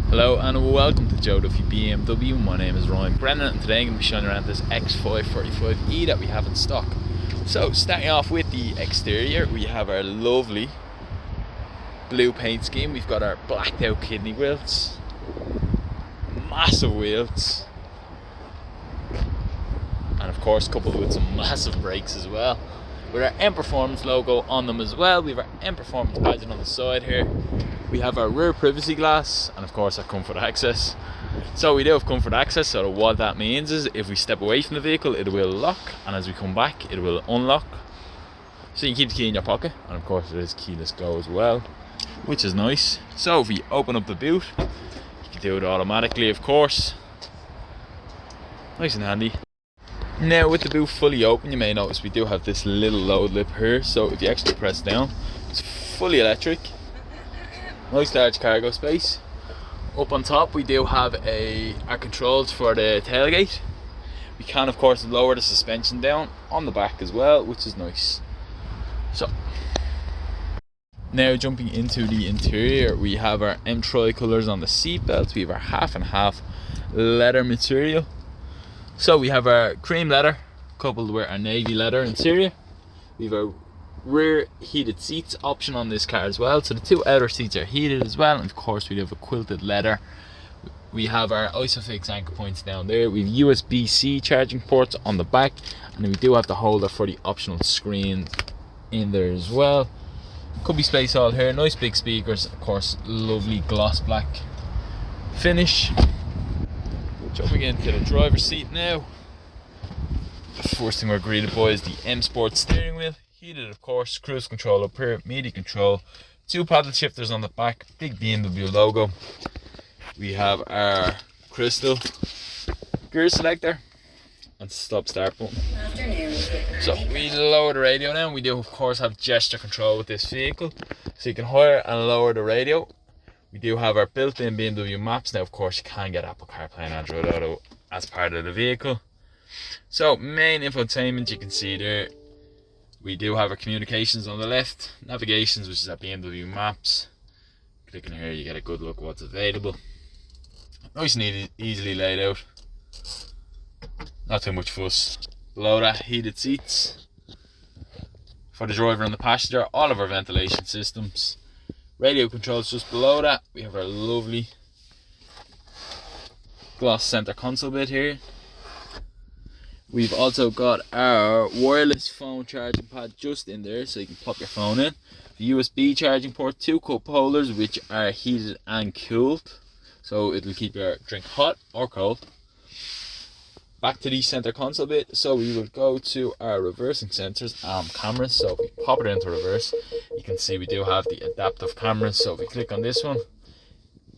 Hello and welcome to 212D7075 BMW. My name is Ryan Brennan and today I'm going to be showing around this X545e that we have in stock. So starting off with the exterior, we have our lovely blue paint scheme. We've got our blacked out kidney wheels, massive wheels, and of course coupled with some massive brakes as well. With our M Performance logo on them as well. We have our M Performance badge on the side here. We have our rear privacy glass and of course our comfort access. So we do have comfort access, so what that means is if we step away from the vehicle it will lock, and as we come back it will unlock. So you can keep the key in your pocket, and of course it is keyless go as well, which is nice. So if we open up the boot, you can do it automatically of course. Nice and handy. Now with the boot fully open, you may notice we do have this little load lip here, so if you actually press down, it's fully electric. Nice large cargo space. Up on top we do have our controls for the tailgate. We can of course lower the suspension down on the back as well, which is nice. So now jumping into the interior, we have our M tri-colours on the seat belts. We have our half and half leather material. So we have our cream leather coupled with our navy leather interior. We have our rear heated seats option on this car as well, so the two outer seats are heated as well, and of course we have a quilted leather. We have our isofix anchor points down there. We have USB-C charging ports on the back, and then we do have the holder for the optional screen in there as well. Could be space all here. Nice big speakers, of course lovely gloss black finish. Jumping into the driver's seat now, the first thing we're greeted by is the M Sport steering wheel. Heated of course, cruise control up here, media control, two paddle shifters on the back, big BMW logo. We have our crystal gear selector and stop start button. So we lower the radio now. We do of course have gesture control with this vehicle, so you can higher and lower the radio. We do have our built-in BMW maps. Now of course you can get Apple CarPlay and Android Auto as part of the vehicle. So main infotainment, you can see there. We do have our communications on the left, navigations, which is our BMW maps. Clicking here you get a good look at what's available. Nice and easily laid out, not too much fuss. Below that, heated seats for the driver and the passenger, all of our ventilation systems. Radio controls just below that. We have our lovely gloss center console bit here. We've also got our wireless phone charging pad just in there, so you can pop your phone in. The USB charging port, two cup holders which are heated and cooled, so it'll keep your drink hot or cold. Back to the center console bit, so we will go to our reversing sensors and cameras. So if we pop it into reverse, you can see we do have the adaptive cameras. So if we click on this one,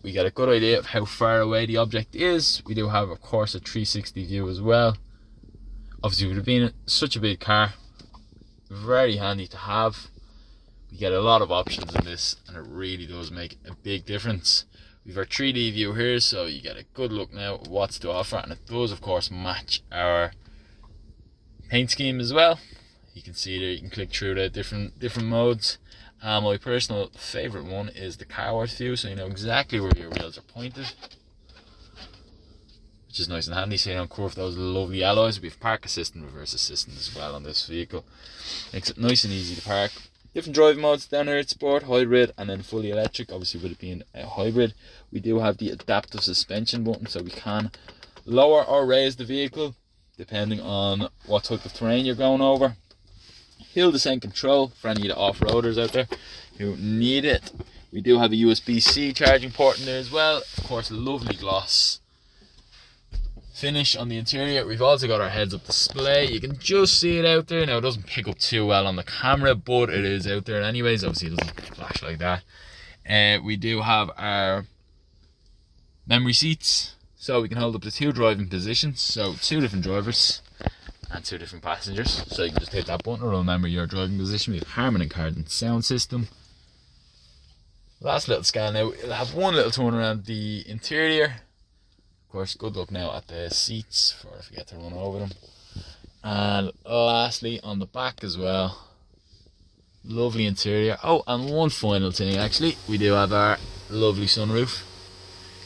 we get a good idea of how far away the object is. We do have of course a 360 view as well. Obviously with it being such a big car, very handy to have. We get a lot of options in this and it really does make a big difference. We've our 3D view here, so you get a good look now at what's to offer, and it does of course match our paint scheme as well. You can see there, you can click through the different modes. My personal favourite one is the car wash view, so you know exactly where your wheels are pointed, which is nice and handy, so you don't curve those lovely alloys. We have park assist and reverse assistant as well on this vehicle. Makes it nice and easy to park. Different driving modes down here: sport, hybrid, and then fully electric. Obviously with it being a hybrid, we do have the adaptive suspension button, so we can lower or raise the vehicle depending on what type of terrain you're going over. Hill descent control for any of the off-roaders out there who need it. We do have a USB-C charging port in there as well. Of course, lovely gloss finish on the interior. We've also got our heads-up display. You can just see it out there. Now it doesn't pick up too well on the camera, but it is out there anyways. Obviously it doesn't flash like that. We do have our memory seats, so we can hold up to two driving positions, so two different drivers and two different passengers. So you can just hit that button to remember your driving position. We have Harman Kardon sound system. Last little scan now, it'll have one little turn around the interior. Of course, good look now at the seats before I forget to run over them. And lastly on the back as well, lovely interior. Oh, and one final thing actually, we do have our lovely sunroof.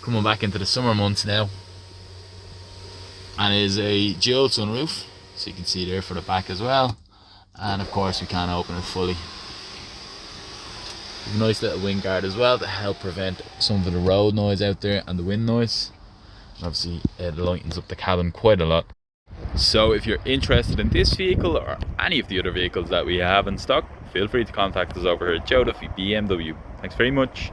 coming back into the summer months now, and it is a dual sunroof, so you can see there for the back as well, and of course we can't open it fully. A nice little wind guard as well to help prevent some of the road noise out there and the wind noise. And obviously it lightens up the cabin quite a lot. So if you're interested in this vehicle or any of the other vehicles that we have in stock, feel free to contact us over here at Joe Duffy BMW. Thanks very much.